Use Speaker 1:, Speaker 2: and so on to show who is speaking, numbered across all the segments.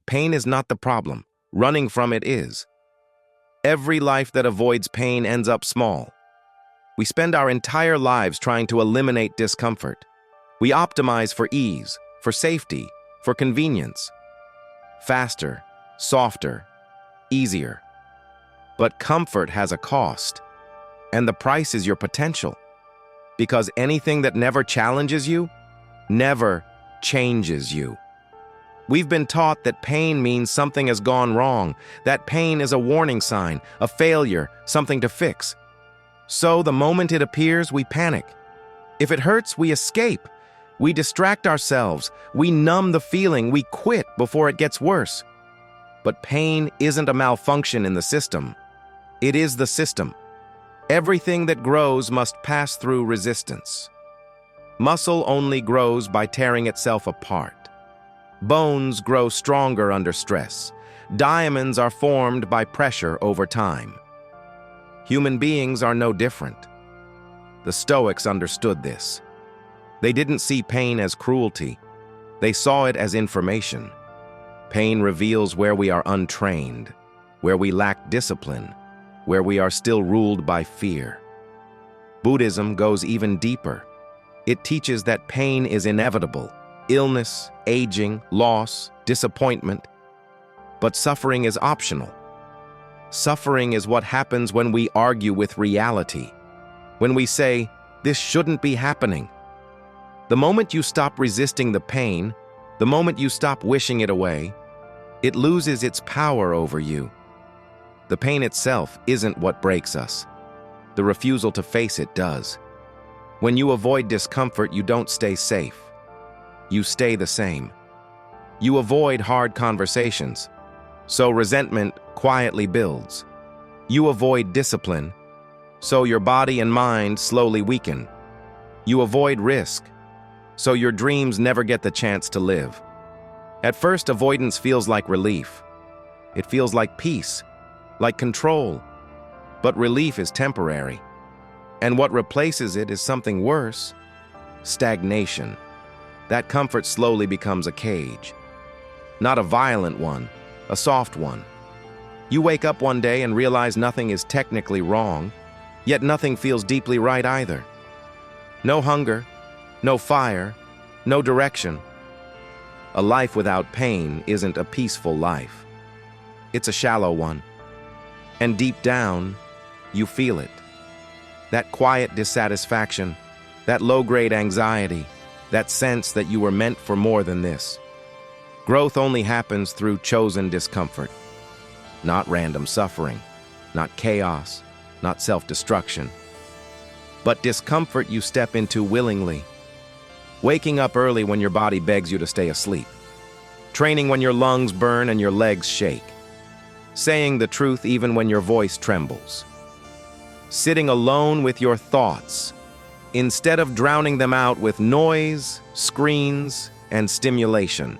Speaker 1: Pain is not the problem. Running from it is. Every life that avoids pain ends up small. We spend our entire lives trying to eliminate discomfort. We optimize for ease, for safety, for convenience. Faster, softer, easier. But comfort has a cost, and the price is your potential. Because anything that never challenges you, never changes you. We've been taught that pain means something has gone wrong, that pain is a warning sign, a failure, something to fix. So the moment it appears, we panic. If it hurts, we escape. We distract ourselves. We numb the feeling. We quit before it gets worse. But pain isn't a malfunction in the system. It is the system. Everything that grows must pass through resistance. Muscle only grows by tearing itself apart. Bones grow stronger under stress. Diamonds are formed by pressure over time. Human beings are no different. The Stoics understood this. They didn't see pain as cruelty. They saw it as information. Pain reveals where we are untrained, where we lack discipline, where we are still ruled by fear. Buddhism goes even deeper. It teaches that pain is inevitable. Illness, aging, loss, disappointment. But suffering is optional. Suffering is what happens when we argue with reality. When we say, this shouldn't be happening. The moment you stop resisting the pain, the moment you stop wishing it away, it loses its power over you. The pain itself isn't what breaks us. The refusal to face it does. When you avoid discomfort, you don't stay safe. You stay the same. You avoid hard conversations, so resentment quietly builds. You avoid discipline, so your body and mind slowly weaken. You avoid risk, so your dreams never get the chance to live. At first, avoidance feels like relief. It feels like peace, like control. But relief is temporary. And what replaces it is something worse: stagnation. That comfort slowly becomes a cage. Not a violent one, a soft one. You wake up one day and realize nothing is technically wrong, yet nothing feels deeply right either. No hunger, no fire, no direction. A life without pain isn't a peaceful life. It's a shallow one. And deep down, you feel it. That quiet dissatisfaction, that low-grade anxiety, that sense that you were meant for more than this. Growth only happens through chosen discomfort, not random suffering, not chaos, not self-destruction, but discomfort you step into willingly. Waking up early when your body begs you to stay asleep. Training when your lungs burn and your legs shake. Saying the truth even when your voice trembles. Sitting alone with your thoughts, instead of drowning them out with noise, screens, and stimulation.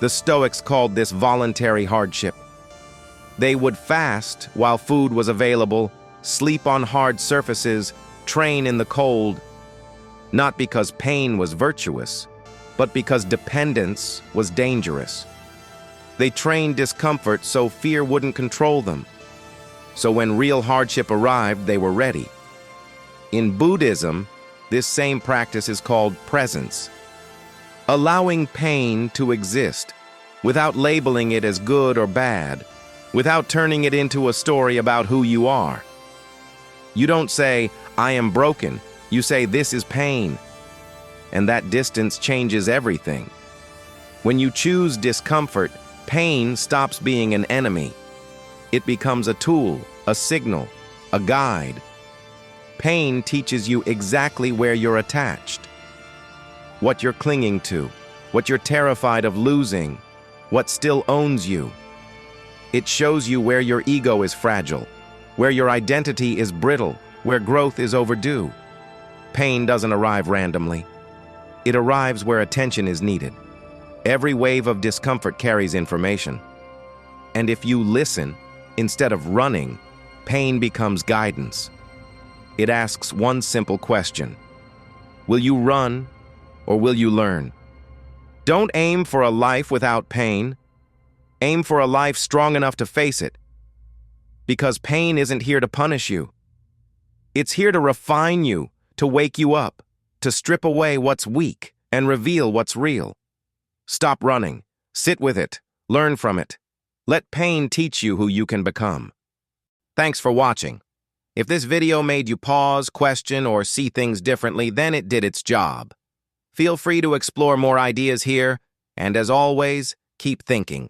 Speaker 1: The Stoics called this voluntary hardship. They would fast while food was available, sleep on hard surfaces, train in the cold, not because pain was virtuous, but because dependence was dangerous. They trained discomfort so fear wouldn't control them. So when real hardship arrived, they were ready. In Buddhism, this same practice is called presence. Allowing pain to exist without labeling it as good or bad, without turning it into a story about who you are. You don't say, I am broken. You say, this is pain. And that distance changes everything. When you choose discomfort, pain stops being an enemy. It becomes a tool, a signal, a guide. Pain teaches you exactly where you're attached, what you're clinging to, what you're terrified of losing, what still owns you. It shows you where your ego is fragile, where your identity is brittle, where growth is overdue. Pain doesn't arrive randomly. It arrives where attention is needed. Every wave of discomfort carries information. And if you listen, instead of running, pain becomes guidance. It asks one simple question: will you run or will you learn? Don't aim for a life without pain. Aim for a life strong enough to face it. Because pain isn't here to punish you. It's here to refine you, to wake you up, to strip away what's weak and reveal what's real. Stop running. Sit with it. Learn from it. Let pain teach you who you can become. Thanks for watching. If this video made you pause, question, or see things differently, then it did its job. Feel free to explore more ideas here, and as always, keep thinking.